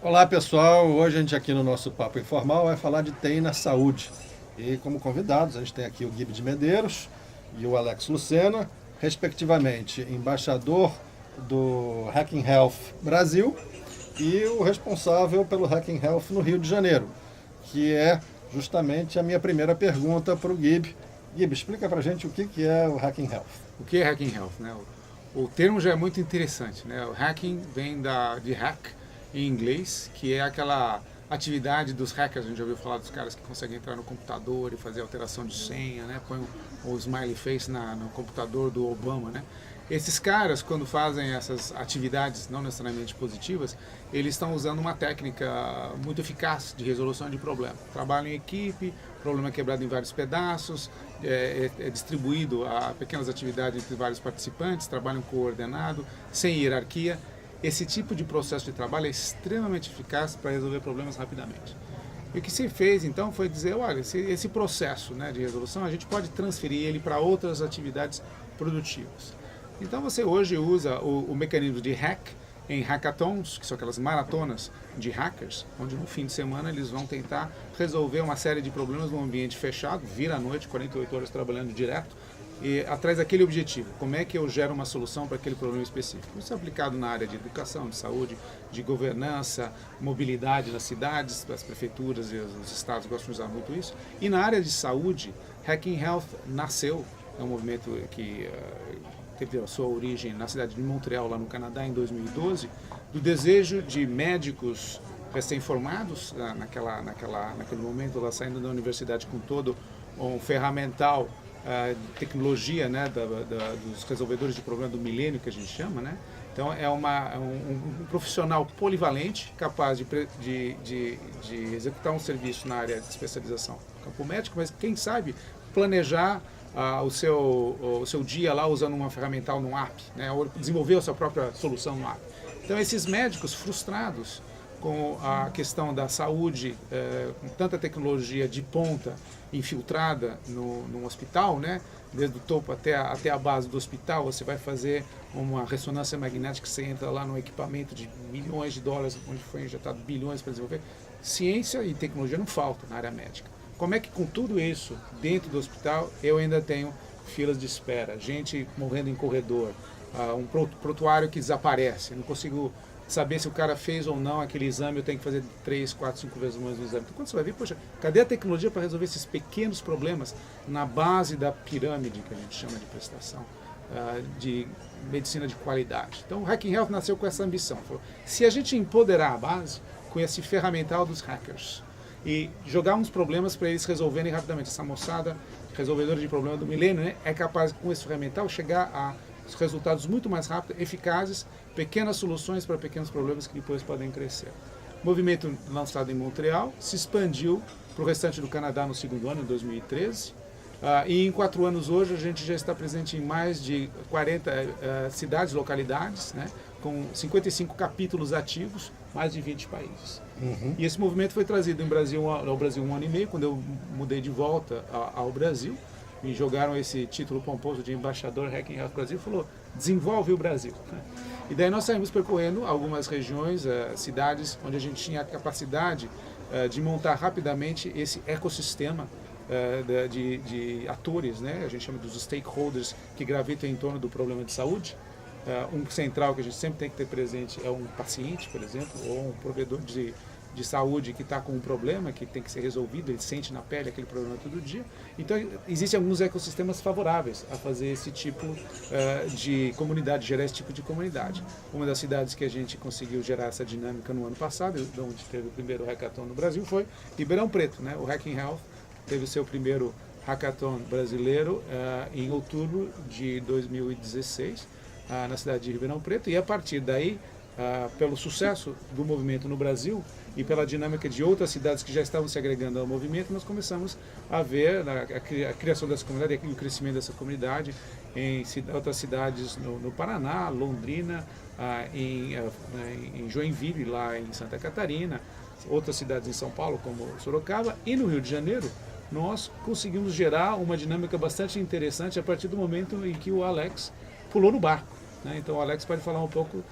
Olá pessoal, hoje a gente aqui no nosso Papo Informal vai falar de TI na saúde. E como convidados a gente tem aqui o Guibe de Medeiros e o Alex Lucena, respectivamente embaixador do Hacking Health Brasil e o responsável pelo Hacking Health no Rio de Janeiro, que é justamente a minha primeira pergunta para o Guibe. Guibe, explica para a gente o que é o Hacking Health. O que é Hacking Health? Né? O termo já é muito interessante. Né? O hacking vem de hack, em inglês, que é aquela atividade dos hackers. A gente já ouviu falar dos caras que conseguem entrar no computador e fazer alteração de senha, né? Põe o smiley face no computador do Obama. Né? Esses caras, quando fazem essas atividades não necessariamente positivas, eles estão usando uma técnica muito eficaz de resolução de problema. Trabalham em equipe, problema quebrado em vários pedaços, é distribuído a pequenas atividades entre vários participantes, trabalham coordenado, sem hierarquia. Esse tipo de processo de trabalho é extremamente eficaz para resolver problemas rapidamente. E o que se fez então foi dizer, olha, esse processo, né, de resolução, a gente pode transferir ele para outras atividades produtivas. Então você hoje usa o mecanismo de hack em hackathons, que são aquelas maratonas de hackers, onde no fim de semana eles vão tentar resolver uma série de problemas num ambiente fechado, vira à noite, 48 horas trabalhando direto, e atrás daquele objetivo, como é que eu gero uma solução para aquele problema específico. Isso é aplicado na área de educação, de saúde, de governança, mobilidade nas cidades, as prefeituras e os estados gostam de usar muito isso. E na área de saúde, Hacking Health nasceu, é um movimento que teve a sua origem na cidade de Montreal, lá no Canadá, em 2012, do desejo de médicos recém-formados, naquele momento, lá saindo da universidade com todo um ferramental de tecnologia, né, dos resolvedores de problema do milênio, que a gente chama, né? Então é um profissional polivalente, capaz de executar um serviço na área de especialização no campo médico, mas quem sabe planejar o seu dia lá usando uma ferramental no app, né, ou desenvolver a sua própria solução no app. Então esses médicos frustrados com a questão da saúde, com tanta tecnologia de ponta infiltrada no hospital, né? Desde o topo até a base do hospital, você vai fazer uma ressonância magnética, você entra lá no equipamento de milhões de dólares, onde foi injetado bilhões para desenvolver. Ciência e tecnologia não faltam na área médica. Como é que com tudo isso, dentro do hospital, eu ainda tenho filas de espera, gente morrendo em corredor, um prontuário que desaparece, não consigo saber se o cara fez ou não aquele exame, eu tenho que fazer 3, 4, 5 vezes mais o exame. Então, quando você vai ver, poxa, cadê a tecnologia para resolver esses pequenos problemas na base da pirâmide, que a gente chama de prestação, de medicina de qualidade? Então, o Hacking Health nasceu com essa ambição. Falou, se a gente empoderar a base com esse ferramental dos hackers e jogar uns problemas para eles resolverem rapidamente, essa moçada resolvedora de problema do milênio, né, é capaz, com esse ferramental, chegar a resultados muito mais rápidos, eficazes, pequenas soluções para pequenos problemas que depois podem crescer. O movimento lançado em Montreal se expandiu para o restante do Canadá no segundo ano, em 2013, e em 4 anos hoje a gente já está presente em mais de 40 cidades, localidades, né, com 55 capítulos ativos, mais de 20 países. Uhum. E esse movimento foi trazido ao Brasil 1 ano e meio, quando eu mudei de volta ao Brasil. Me jogaram esse título pomposo de embaixador Hacking Health Brasil e falou, desenvolve o Brasil. E daí nós saímos percorrendo algumas regiões, cidades, onde a gente tinha a capacidade de montar rapidamente esse ecossistema de atores, né? A gente chama dos stakeholders que gravitam em torno do problema de saúde. Um central que a gente sempre tem que ter presente é um paciente, por exemplo, ou um provedor de saúde que está com um problema que tem que ser resolvido, ele sente na pele aquele problema todo dia. Então, existem alguns ecossistemas favoráveis a fazer esse tipo de comunidade, gerar esse tipo de comunidade. Uma das cidades que a gente conseguiu gerar essa dinâmica no ano passado, onde teve o primeiro hackathon no Brasil, foi Ribeirão Preto, né? O Hacking Health teve o seu primeiro hackathon brasileiro em outubro de 2016, na cidade de Ribeirão Preto, e a partir daí, pelo sucesso do movimento no Brasil e pela dinâmica de outras cidades que já estavam se agregando ao movimento, nós começamos a ver a criação dessa comunidade e o crescimento dessa comunidade em outras cidades no Paraná, Londrina, em Joinville, lá em Santa Catarina, outras cidades em São Paulo, como Sorocaba, e no Rio de Janeiro. Nós conseguimos gerar uma dinâmica bastante interessante a partir do momento em que o Alex pulou no barco, né? Então o Alex pode falar um pouco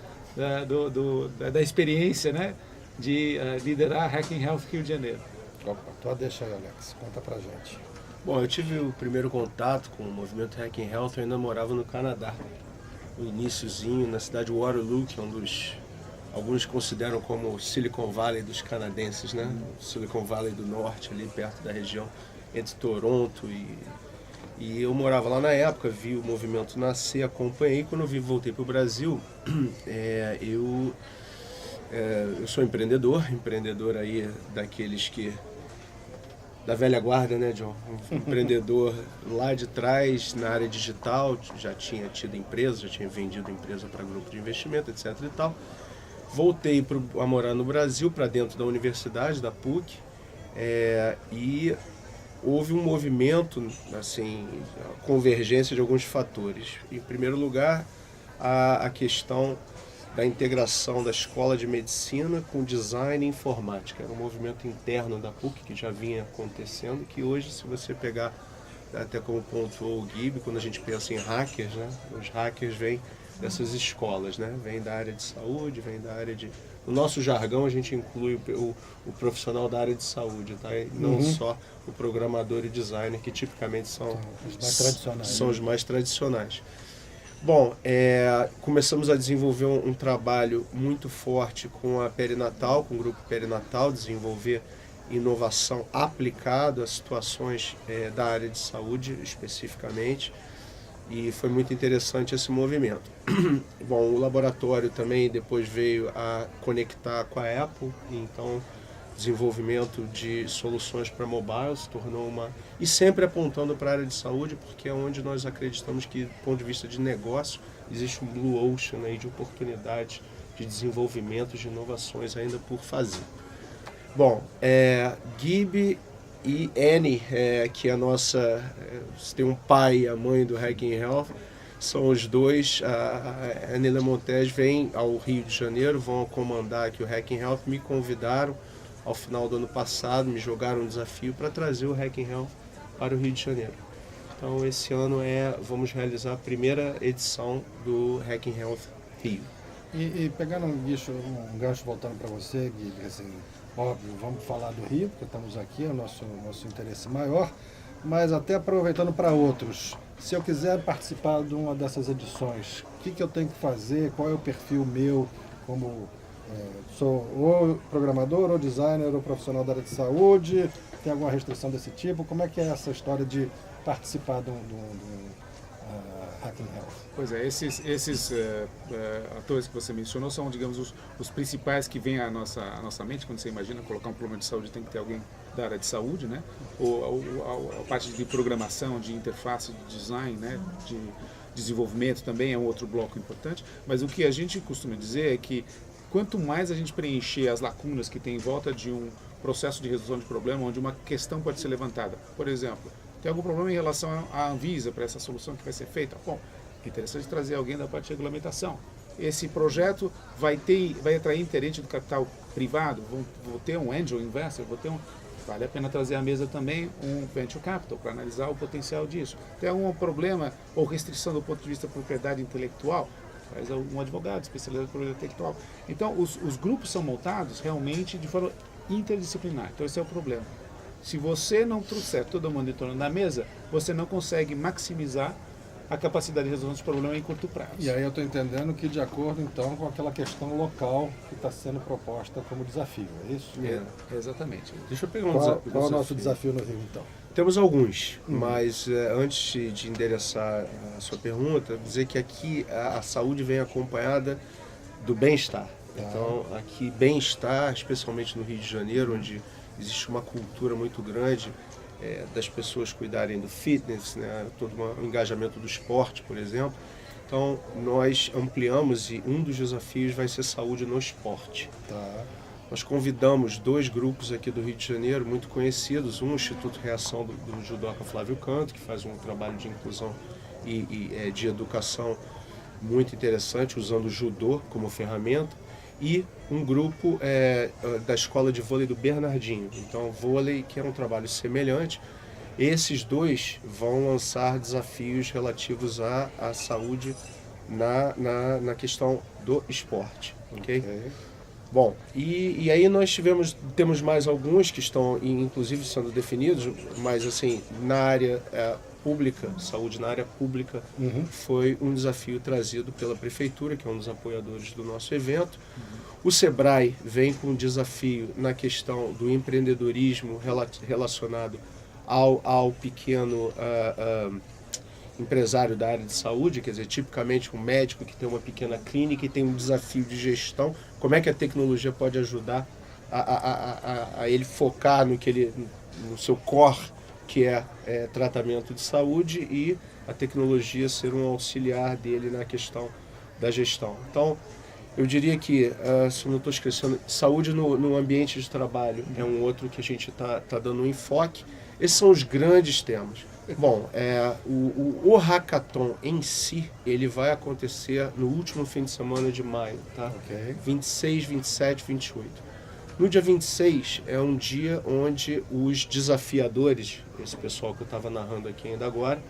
da experiência, né, de liderar Hacking Health Rio de Janeiro. Opa, então deixa aí, Alex, conta pra gente. Bom, eu tive o primeiro contato com o movimento Hacking Health, eu ainda morava no Canadá, no iniciozinho, na cidade de Waterloo, que é alguns consideram como o Silicon Valley dos canadenses, né? O Silicon Valley do Norte, ali perto da região entre Toronto e eu morava lá na época, vi o movimento nascer, acompanhei. Quando eu voltei para o Brasil, eu sou empreendedor aí daqueles da velha guarda, né, John? Um empreendedor lá de trás, na área digital, já tinha tido empresa, já tinha vendido empresa para grupo de investimento, etc e tal. Voltei a morar no Brasil, para dentro da universidade, da PUC, e houve um movimento, assim, a convergência de alguns fatores. Em primeiro lugar, a questão da integração da escola de medicina com design e informática. Era um movimento interno da PUC que já vinha acontecendo, que hoje, se você pegar, até como pontuou o Gui, quando a gente pensa em hackers, né, os hackers vêm dessas escolas, né, vêm da área de saúde, vêm da área de... No nosso jargão, a gente inclui o profissional da área de saúde, tá? E não só o programador e designer, que tipicamente são os mais tradicionais. Bom, começamos a desenvolver um trabalho muito forte com a Perinatal, com o grupo Perinatal, desenvolver inovação aplicada a situações da área de saúde especificamente, e foi muito interessante esse movimento. Bom, o laboratório também depois veio a conectar com a Apple, então desenvolvimento de soluções para mobile se tornou e sempre apontando para a área de saúde, porque é onde nós acreditamos que, do ponto de vista de negócio, existe um blue ocean aí de oportunidades de desenvolvimento, de inovações ainda por fazer. Bom, Gib e Annie, que é a nossa, se tem um pai e a mãe do Hacking Health, são os dois. A Annie Lemontes vem ao Rio de Janeiro, vão comandar aqui o Hacking Health, me convidaram ao final do ano passado, me jogaram um desafio para trazer o Hacking Health para o Rio de Janeiro. Então esse ano vamos realizar a primeira edição do Hacking Health Rio. E pegando um gancho voltando para você, Gui, assim, óbvio, vamos falar do Rio, porque estamos aqui, é o nosso interesse maior, mas até aproveitando para outros, se eu quiser participar de uma dessas edições, o que eu tenho que fazer, qual é o perfil meu, como sou ou programador, ou designer, ou profissional da área de saúde, tem alguma restrição desse tipo? Como é que é essa história de participar do Hacking Health? Pois é, esses atores que você mencionou são, digamos, os principais que vêm à nossa mente quando você imagina colocar um problema de saúde, tem que ter alguém da área de saúde, né? Ou a parte de programação, de interface, de design, né? De desenvolvimento também é um outro bloco importante, mas o que a gente costuma dizer é que quanto mais a gente preencher as lacunas que tem em volta de um processo de resolução de problema, onde uma questão pode ser levantada, por exemplo, tem algum problema em relação à Anvisa para essa solução que vai ser feita? Bom, é interessante trazer alguém da parte de regulamentação. Esse projeto vai atrair interesse do capital privado, vou ter um angel investor, vale a pena trazer à mesa também um venture capital para analisar o potencial disso. Tem algum problema ou restrição do ponto de vista da propriedade intelectual? Traz um advogado especializado em propriedade intelectual. Então, os grupos são montados realmente de forma interdisciplinar. Então, esse é o problema. Se você não trouxer todo mundo em torno da mesa, você não consegue maximizar a capacidade de resolução dos problemas em curto prazo. E aí eu estou entendendo que de acordo, então, com aquela questão local que está sendo proposta como desafio, é isso? Exatamente. Deixa eu pegar um Qual é o nosso desafio no Rio, então? Temos alguns, mas antes de endereçar a sua pergunta, dizer que aqui a saúde vem acompanhada do bem-estar. Então, aqui, bem-estar, especialmente no Rio de Janeiro, onde existe uma cultura muito grande das pessoas cuidarem do fitness, né, todo o engajamento do esporte, por exemplo. Então, nós ampliamos e um dos desafios vai ser saúde no esporte. Nós convidamos 2 grupos aqui do Rio de Janeiro, muito conhecidos, um, o Instituto Reação do judoca Flávio Canto, que faz um trabalho de inclusão e de educação muito interessante, usando o judô como ferramenta, e um grupo da Escola de Vôlei do Bernardinho. Então, vôlei, que é um trabalho semelhante. Esses 2 vão lançar desafios relativos à saúde na questão do esporte. Okay? Bom, e aí nós temos mais alguns que estão, inclusive, sendo definidos, mas assim, na área pública, saúde na área pública, foi um desafio trazido pela Prefeitura, que é um dos apoiadores do nosso evento. O SEBRAE vem com um desafio na questão do empreendedorismo relacionado ao pequeno empresário da área de saúde, quer dizer, tipicamente um médico que tem uma pequena clínica e tem um desafio de gestão, como é que a tecnologia pode ajudar a ele focar no seu core, que é tratamento de saúde, e a tecnologia ser um auxiliar dele na questão da gestão. Então, eu diria que, se eu não estou esquecendo, saúde no ambiente de trabalho é um outro que a gente está dando um enfoque. Esses são os grandes temas. Bom, o Hackathon em si, ele vai acontecer no último fim de semana de maio, tá? Ok. 26, 27, 28. No dia 26 é um dia onde os desafiadores, esse pessoal que eu estava narrando aqui ainda agora,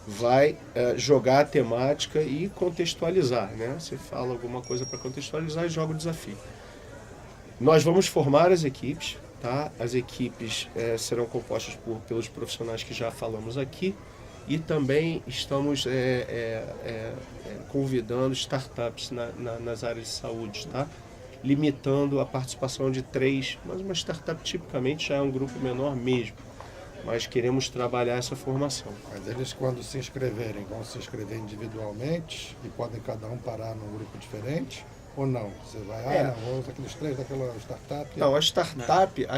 vai jogar a temática e contextualizar, né? Você fala alguma coisa para contextualizar e joga o desafio. Nós vamos formar as equipes, tá? As equipes serão compostas pelos profissionais que já falamos aqui, e também estamos convidando startups nas áreas de saúde, tá? Limitando a participação de 3, mas uma startup tipicamente já é um grupo menor mesmo, mas queremos trabalhar essa formação. Mas eles, quando se inscreverem, vão se inscrever individualmente e podem cada um parar num grupo diferente? Ou não? Você vai, não, vamos aqueles 3 daquela startup? Não, a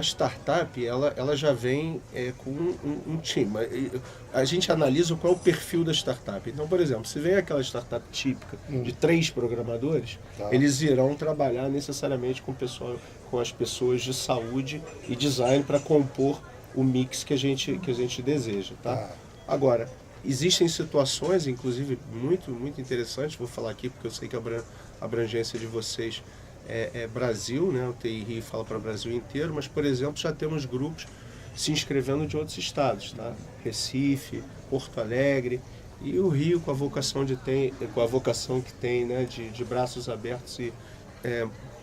startup ela já vem com um time. A gente analisa qual é o perfil da startup. Então, por exemplo, se vem aquela startup típica de 3 programadores, eles irão trabalhar necessariamente com as pessoas de saúde e design para compor o mix que a gente deseja, tá? Agora, existem situações, inclusive, muito, muito interessantes, vou falar aqui porque eu sei que a abrangência de vocês é Brasil, né? O TI Rio fala para o Brasil inteiro, mas, por exemplo, já temos grupos se inscrevendo de outros estados, tá? Recife, Porto Alegre, e o Rio com a vocação que tem, né? de braços abertos, e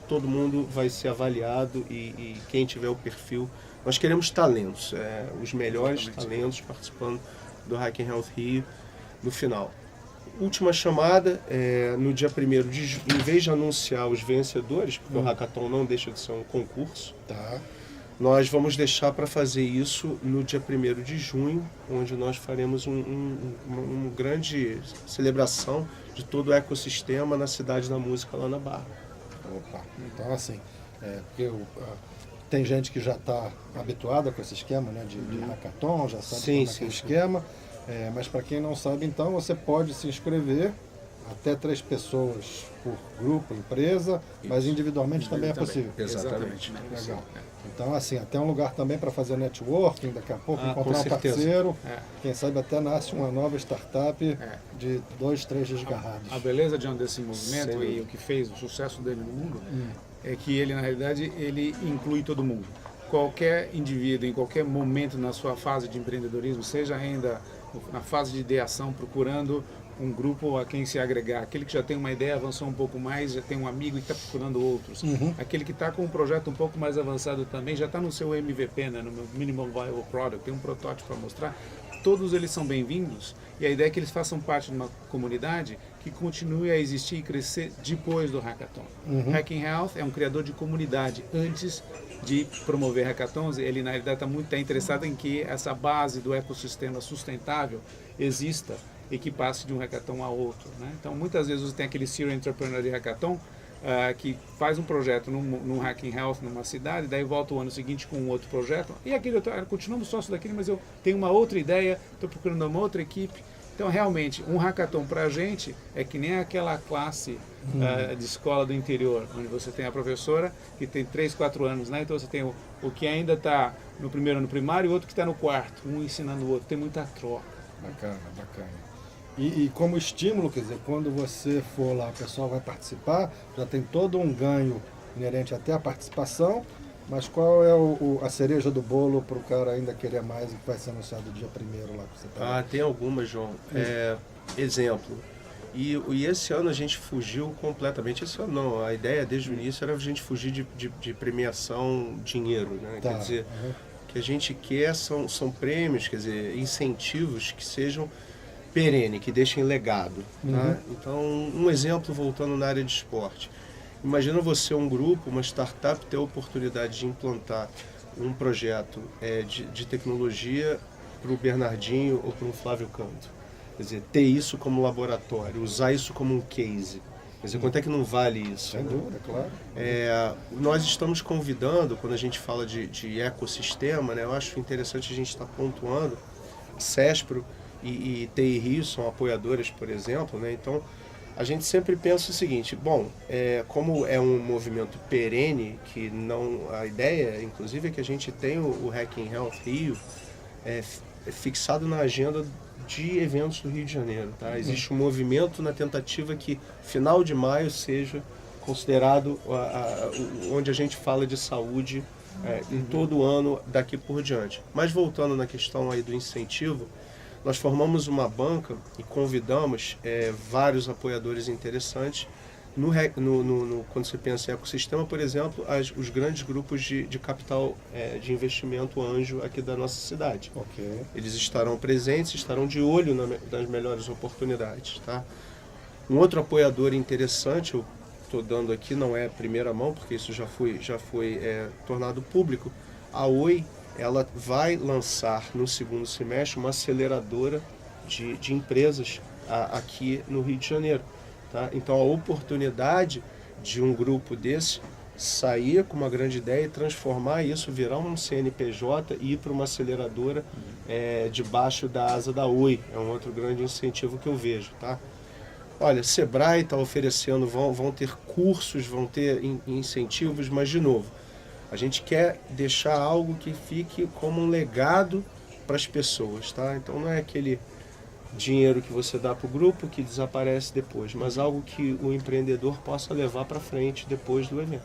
todo mundo vai ser avaliado, e quem tiver o perfil. Nós queremos talentos, os melhores talentos participando do Hack and Health Rio no final. Última chamada, no dia 1º de junho, em vez de anunciar os vencedores, porque o Hackathon não deixa de ser um concurso, Tá. nós vamos deixar para fazer isso no dia 1º de junho, onde nós faremos uma grande celebração de todo o ecossistema na Cidade da Música, lá na Barra. Opa. Então, assim, porque tem gente que já está habituada com esse esquema, né, de hackathon, já sabe como é que é o esquema. Mas para quem não sabe, então, você pode se inscrever até 3 pessoas por grupo, empresa, mas individualmente também é possível. Exatamente. Legal. Então, assim, até um lugar também para fazer networking, daqui a pouco encontrar um certeza. parceiro, quem sabe até nasce uma nova startup de 2, 3 desgarrados. A beleza desse movimento e o que fez o sucesso dele no mundo é que ele, na realidade, ele inclui todo mundo. Qualquer indivíduo, em qualquer momento na sua fase de empreendedorismo, seja ainda na fase de ideação, procurando um grupo a quem se agregar. Aquele que já tem uma ideia, avançou um pouco mais, já tem um amigo e está procurando outros. Aquele que está com um projeto um pouco mais avançado também, já está no seu MVP, né, no Minimum Viable Product, tem um protótipo para mostrar. Todos eles são bem-vindos, e a ideia é que eles façam parte de uma comunidade que continue a existir e crescer depois do Hackathon. Hack and Health é um criador de comunidade. Antes de promover hackathons, ele na realidade está interessado em que essa base do ecossistema sustentável exista e que passe de um hackathon a outro, né? Então, muitas vezes você tem aquele serial entrepreneur de hackathon que faz um projeto num Hack and Health numa cidade, daí volta o ano seguinte com um outro projeto, e aquele continuamos sócio daquele, mas eu tenho uma outra ideia, estou procurando uma outra equipe. Então, realmente, um hackathon para a gente é que nem aquela classe de escola do interior, onde você tem a professora que tem 3, 4 anos, né? Então você tem o que ainda está no primeiro ano primário e o outro que está no quarto, um ensinando o outro, tem muita troca. Bacana, bacana. E como estímulo, quer dizer, quando você for lá, o pessoal vai participar, já tem todo um ganho inerente até a participação, mas qual é a cereja do bolo para o cara ainda querer mais e que vai ser anunciado dia 1º lá que você está? Tem algumas, João. Exemplo, E esse ano a gente fugiu completamente. Esse ano não, a ideia desde o início era a gente fugir de premiação dinheiro, né? Tá. Quer dizer, o que a gente quer são prêmios, quer dizer, incentivos que sejam perene, que deixem legado. Tá? Então, um exemplo voltando na área de esporte. Imagina você, um grupo, uma startup, ter a oportunidade de implantar um projeto de tecnologia para o Bernardinho ou para um Flávio Canto. Quer dizer, ter isso como laboratório, usar isso como um case. Quer dizer, quanto é que não vale isso? Sem dúvida, claro. Nós estamos convidando, quando a gente fala de ecossistema, né, eu acho interessante a gente estar pontuando, CESPRO e TI Rio são apoiadores, por exemplo, né, então a gente sempre pensa o seguinte, bom, como é um movimento perene, que não, a ideia, inclusive, é que a gente tem o Hacking Health Rio fixado na agenda de eventos do Rio de Janeiro. Tá? Existe um movimento na tentativa que final de maio seja considerado onde a gente fala de saúde em todo o ano daqui por diante. Mas voltando na questão aí do incentivo, nós formamos uma banca e convidamos vários apoiadores interessantes. Quando você pensa em ecossistema, por exemplo, os grandes grupos de capital de investimento anjo aqui da nossa cidade. Ok. Eles estarão presentes, estarão de olho nas melhores oportunidades. Tá? Um outro apoiador interessante, eu estou dando aqui, não é primeira mão, porque isso já foi tornado público. A Oi, ela vai lançar no segundo semestre uma aceleradora de empresas aqui no Rio de Janeiro. Tá? Então a oportunidade de um grupo desse sair com uma grande ideia e transformar isso, virar um CNPJ e ir para uma aceleradora debaixo da asa da Oi. É um outro grande incentivo que eu vejo. Tá? Olha, Sebrae está oferecendo, vão ter cursos, vão ter incentivos, mas de novo, a gente quer deixar algo que fique como um legado para as pessoas. Tá? Então não é aquele dinheiro que você dá para o grupo que desaparece depois, mas algo que o empreendedor possa levar para frente depois do evento.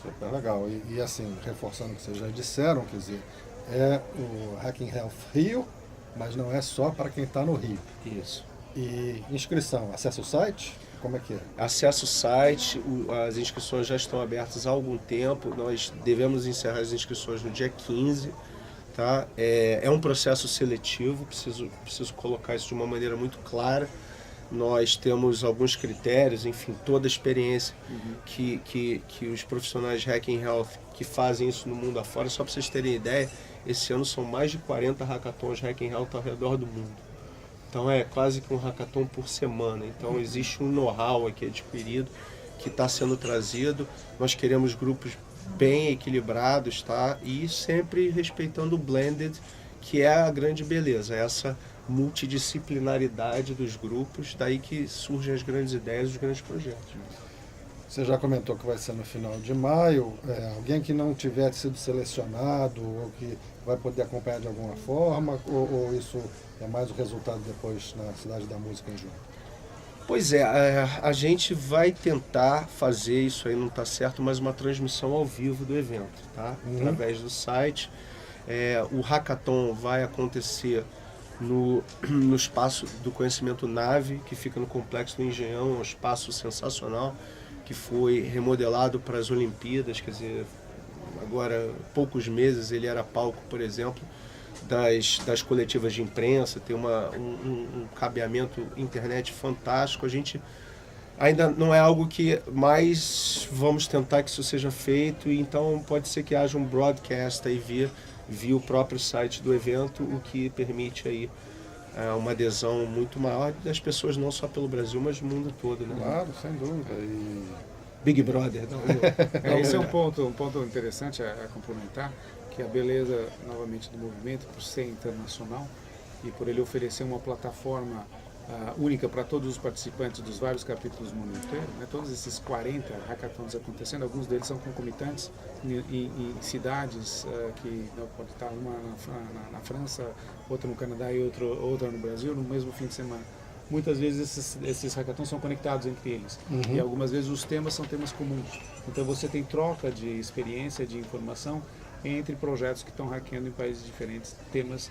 Super legal. E assim, reforçando o que vocês já disseram, quer dizer, é o Hacking Health Rio, mas não é só para quem está no Rio. Isso. E inscrição, acessa o site? Como é que é? Acesse o site, as inscrições já estão abertas há algum tempo, nós devemos encerrar as inscrições no dia 15. Tá? É um processo seletivo, preciso colocar isso de uma maneira muito clara. Nós temos alguns critérios, enfim, toda a experiência que os profissionais de Hacking Health que fazem isso no mundo afora. Só para vocês terem ideia, esse ano são mais de 40 hackathons de Hacking Health ao redor do mundo. Então é quase que um hackathon por semana. Então existe um know-how aqui adquirido que está sendo trazido. Nós queremos grupos bem equilibrados, tá? E sempre respeitando o blended, que é a grande beleza, essa multidisciplinaridade dos grupos, daí que surgem as grandes ideias, os grandes projetos. Você já comentou que vai ser no final de maio. Alguém que não tiver sido selecionado ou que vai poder acompanhar de alguma forma, ou isso é mais o resultado depois na Cidade da Música em junho? Pois é, a gente vai tentar fazer, isso aí não está certo, mas uma transmissão ao vivo do evento, tá? Através do site. O hackathon vai acontecer no espaço do conhecimento Nave, que fica no Complexo do Engenhão, um espaço sensacional, que foi remodelado para as Olimpíadas, quer dizer, agora poucos meses ele era palco, por exemplo, das coletivas de imprensa, tem um cabeamento internet fantástico. A gente ainda não é algo que mais vamos tentar que isso seja feito, e então pode ser que haja um broadcast aí via o próprio site do evento, o que permite aí uma adesão muito maior das pessoas, não só pelo Brasil, mas do mundo todo. Né? Claro, sem dúvida. Big Brother. Esse é um ponto interessante a complementar, que a beleza, novamente, do movimento, por ser internacional e por ele oferecer uma plataforma única para todos os participantes dos vários capítulos do mundo inteiro, né? Todos esses 40 hackathons acontecendo, alguns deles são concomitantes em cidades que pode estar uma na França, outra no Canadá e outra no Brasil, no mesmo fim de semana. Muitas vezes esses hackathons são conectados entre eles e algumas vezes os temas são temas comuns. Então você tem troca de experiência, de informação entre projetos que estão hackeando em países diferentes, temas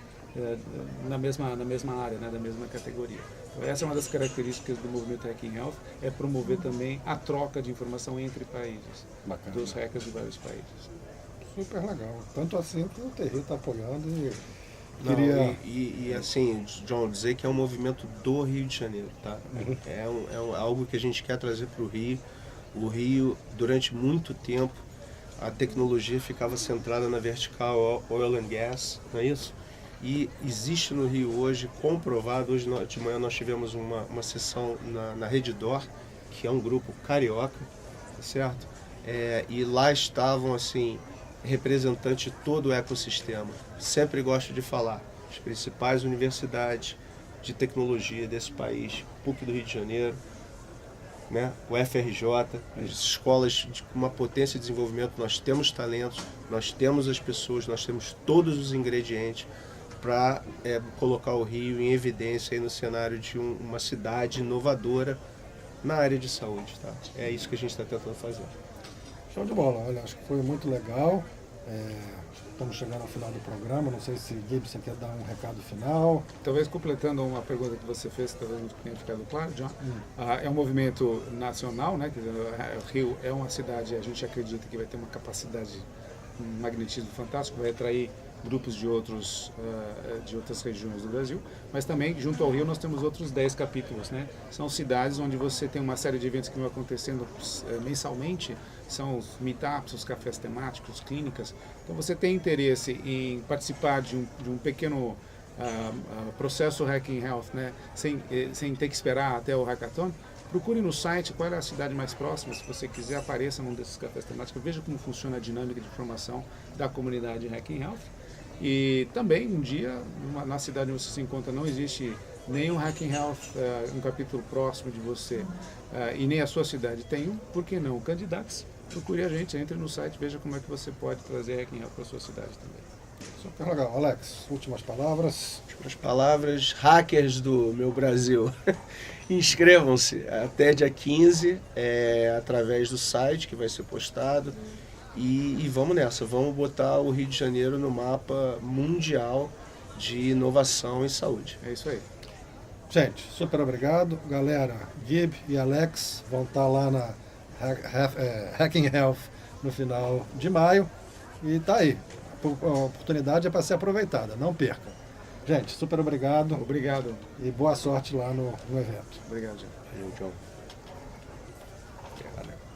na mesma área, né, da mesma categoria. Então, essa é uma das características do movimento Hacking Health, é promover também a troca de informação entre países, Bacana. dos hackers de vários países. Super legal. Tanto assim que o TRI está apoiando e Não, queria... e assim, John, dizer que é um movimento do Rio de Janeiro, tá? Algo que a gente quer trazer para o Rio. O Rio, durante muito tempo, a tecnologia ficava centrada na vertical oil and gas, não é isso? E existe no Rio hoje, comprovado, hoje de manhã nós tivemos uma sessão na Redditor, que é um grupo carioca, tá certo? E lá estavam, assim, representantes de todo o ecossistema. Sempre gosto de falar, as principais universidades de tecnologia desse país, PUC do Rio de Janeiro, né? O FRJ, as escolas com uma potência de desenvolvimento, nós temos talentos, nós temos as pessoas, nós temos todos os ingredientes para colocar o Rio em evidência aí no cenário de uma cidade inovadora na área de saúde. Tá? É isso que a gente está tentando fazer. Show de bola. Olha, acho que foi muito legal. Estamos chegando ao final do programa. Não sei se Gibson quer dar um recado final. Talvez completando uma pergunta que você fez, talvez não tenha ficado claro, John. É um movimento nacional, né? Quer dizer, o Rio é uma cidade, a gente acredita que vai ter uma capacidade, um magnetismo fantástico, vai atrair grupos de outras regiões do Brasil, mas também junto ao Rio nós temos outros 10 capítulos, né? São cidades onde você tem uma série de eventos que vão acontecendo mensalmente, são os meetups, os cafés temáticos, clínicas. Então você tem interesse em participar de um pequeno processo Hacking Health, né? Sem ter que esperar até o hackathon, procure no site qual é a cidade mais próxima, se você quiser apareça num desses cafés temáticos, veja como funciona a dinâmica de formação da comunidade Hacking Health. E também um dia, na cidade onde você se encontra, não existe nenhum Hacking Health, um capítulo próximo de você, e nem a sua cidade tem um, por que não? Candidate-se, procure a gente, entre no site, veja como é que você pode trazer Hacking Health para a sua cidade também. Super legal. Alex, últimas palavras. Últimas palavras, hackers do meu Brasil. Inscrevam-se até dia 15, através do site que vai ser postado. E vamos nessa, vamos botar o Rio de Janeiro no mapa mundial de inovação em saúde. É isso aí. Gente, super obrigado. Galera, Gib e Alex vão estar lá na Hacking Health no final de maio. E tá aí. A oportunidade é para ser aproveitada, não percam. Gente, super obrigado. Obrigado. E boa sorte lá no evento. Obrigado, John. Valeu, John. Valeu.